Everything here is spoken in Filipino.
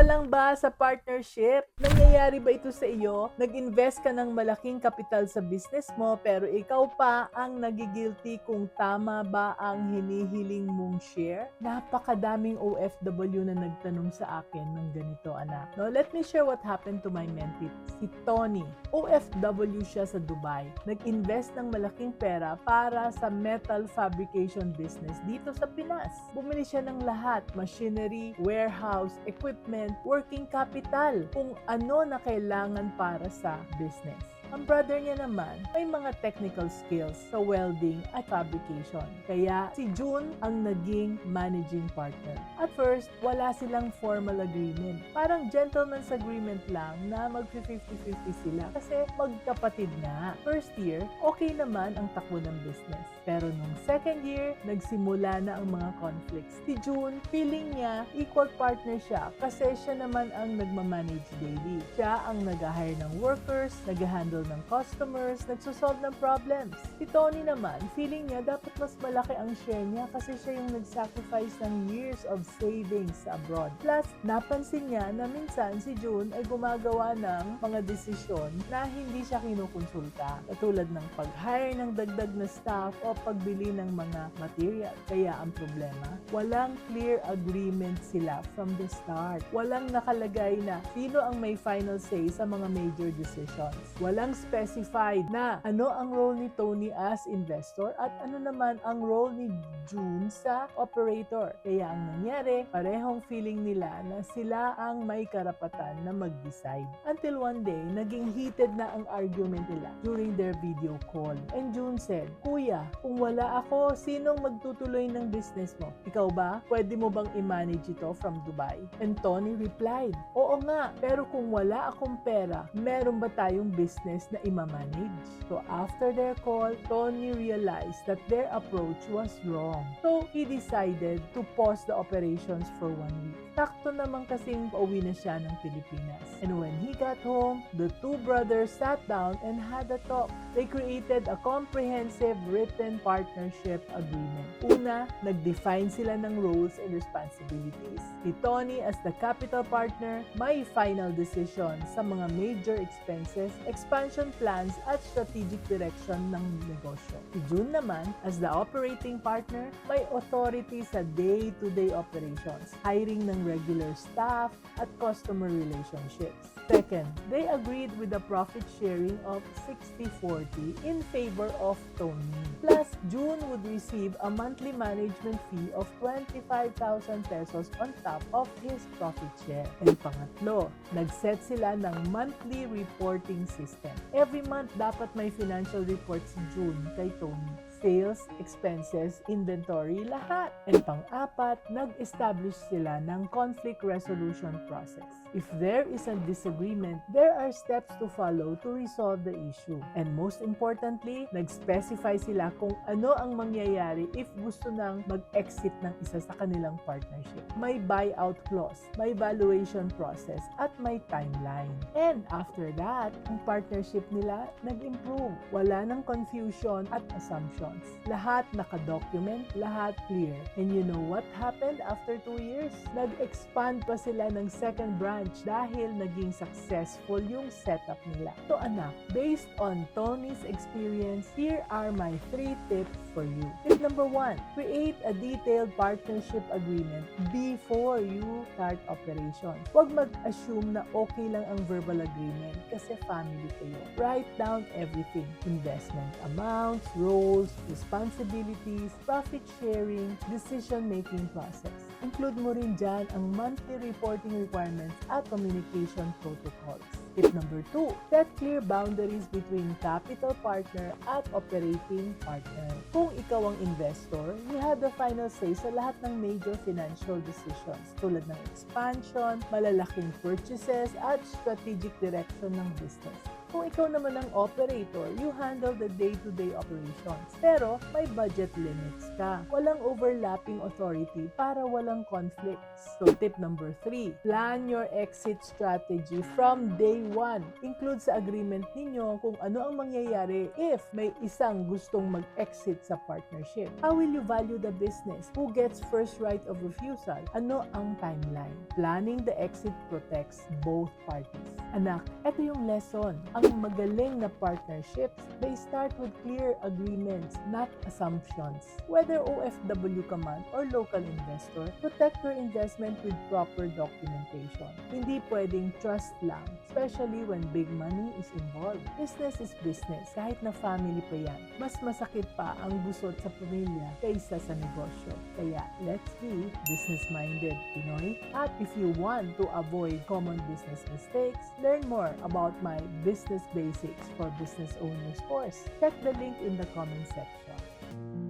ka lang ba sa partnership? Nangyayari ba ito sa iyo? Nag-invest ka ng malaking kapital sa business mo pero ikaw pa ang nagigilty kung tama ba ang hinihiling mong share? Napakadaming OFW na nagtanong sa akin ng ganito, anak. No, let me share what happened to my mentee, si Tony. OFW siya sa Dubai. Nag-invest ng malaking pera para sa metal fabrication business dito sa Pinas. Bumili siya ng lahat, machinery, warehouse, equipment, working capital, kung ano na kailangan para sa business. Ang brother niya naman may mga technical skills sa welding at fabrication. Kaya si June ang naging managing partner. At first, wala silang formal agreement. Parang gentleman's agreement lang na mag-50-50 sila kasi magkapatid nga. First year, okay naman ang takbo ng business. Pero nung second year, nagsimula na ang mga conflicts. Si June, feeling niya equal partner siya kasi siya naman ang nagmamanage daily. Siya ang nag-hire ng workers, nag-handle ng customers, nagsosolve ng problems. Si Tony naman, feeling niya dapat mas malaki ang share niya kasi siya yung nag-sacrifice ng years of savings abroad. Plus, napansin niya na minsan si June ay gumagawa ng mga desisyon na hindi siya kinukonsulta. Katulad ng pag-hire ng dagdag na staff o pagbili ng mga material. Kaya ang problema, walang clear agreement sila from the start. Walang nakalagay na sino ang may final say sa mga major decisions. Walang specified na ano ang role ni Tony as investor at ano naman ang role ni June sa operator. Kaya ang nangyari, parehong feeling nila na sila ang may karapatan na mag-decide. Until one day, naging heated na ang argument nila during their video call. And June said, "Kuya, kung wala ako, sinong magtutuloy ng business mo? Ikaw ba? Pwede mo bang i-manage ito from Dubai?" And Tony replied, "Oo nga, pero kung wala akong pera, meron ba tayong business na ima-manage?" So after their call, Tony realized that their approach was wrong. So he decided to pause the operations for 1 week. Sakto naman kasing pauwi na siya ng Pilipinas. And when he got home, the two brothers sat down and had a talk. They created a comprehensive written partnership agreement. Una, nag-define sila ng roles and responsibilities. Si Tony as the capital partner, may final decision sa mga major expenses, expansion plans at strategic direction ng negosyo. Si June naman as the operating partner, may authority sa day-to-day operations, hiring ng regular staff at customer relationships. Second, they agreed with the profit sharing of 60-40 in favor of Tony. Plus, June would receive a monthly management fee of 25,000 pesos on top of his profit share. And pangatlo, nag-set sila ng monthly reporting system. Every month, dapat may financial report si June kay Tony. Sales, expenses, inventory, lahat. And pang-apat, nag-establish sila ng conflict resolution process. If there is a disagreement, there are steps to follow to resolve the issue. And most importantly, nag-specify sila kung ano ang mangyayari if gusto nang mag-exit ng isa sa kanilang partnership. May buyout clause, may valuation process, at may timeline. And after that, ang partnership nila nag-improve. Wala ng confusion at assumptions. Lahat naka-document, lahat clear. And you know what happened after 2 years? Nag-expand pa sila ng second branch dahil naging successful yung setup nila. So anak, based on Tony's experience, here are my 3 tips for you. Tip number 1, create a detailed partnership agreement before you start operations. Huwag mag-assume na okay lang ang verbal agreement kasi family kayo. Write down everything. Investment amounts, roles, responsibilities, profit sharing, decision-making process. Include mo rin dyan ang monthly reporting requirements at communication protocols. Tip number 2, set clear boundaries between capital partner at operating partner. Kung ikaw ang investor, you have the final say sa lahat ng major financial decisions tulad ng expansion, malalaking purchases, at strategic direction ng business. Kung ikaw naman ang operator, you handle the day-to-day operations. Pero may budget limits ka. Walang overlapping authority para walang conflicts. So tip number 3, plan your exit strategy from day 1. Include sa agreement ninyo kung ano ang mangyayari if may isang gustong mag-exit sa partnership. How will you value the business? Who gets first right of refusal? Ano ang timeline? Planning the exit protects both parties. Anak, ito yung lesson. Ang magaling na partnerships, they start with clear agreements, not assumptions. Whether OFW ka man or local investor, protect your investment with proper documentation. Hindi pwedeng trust lang, especially when big money is involved. Business is business, kahit na family pa yan. Mas masakit pa ang gusot sa pamilya kaysa sa negosyo. Kaya, let's be business-minded, Pinoy. At if you want to avoid common business mistakes, learn more about my Business Basics for Business Owners course. Check the link in the comment section.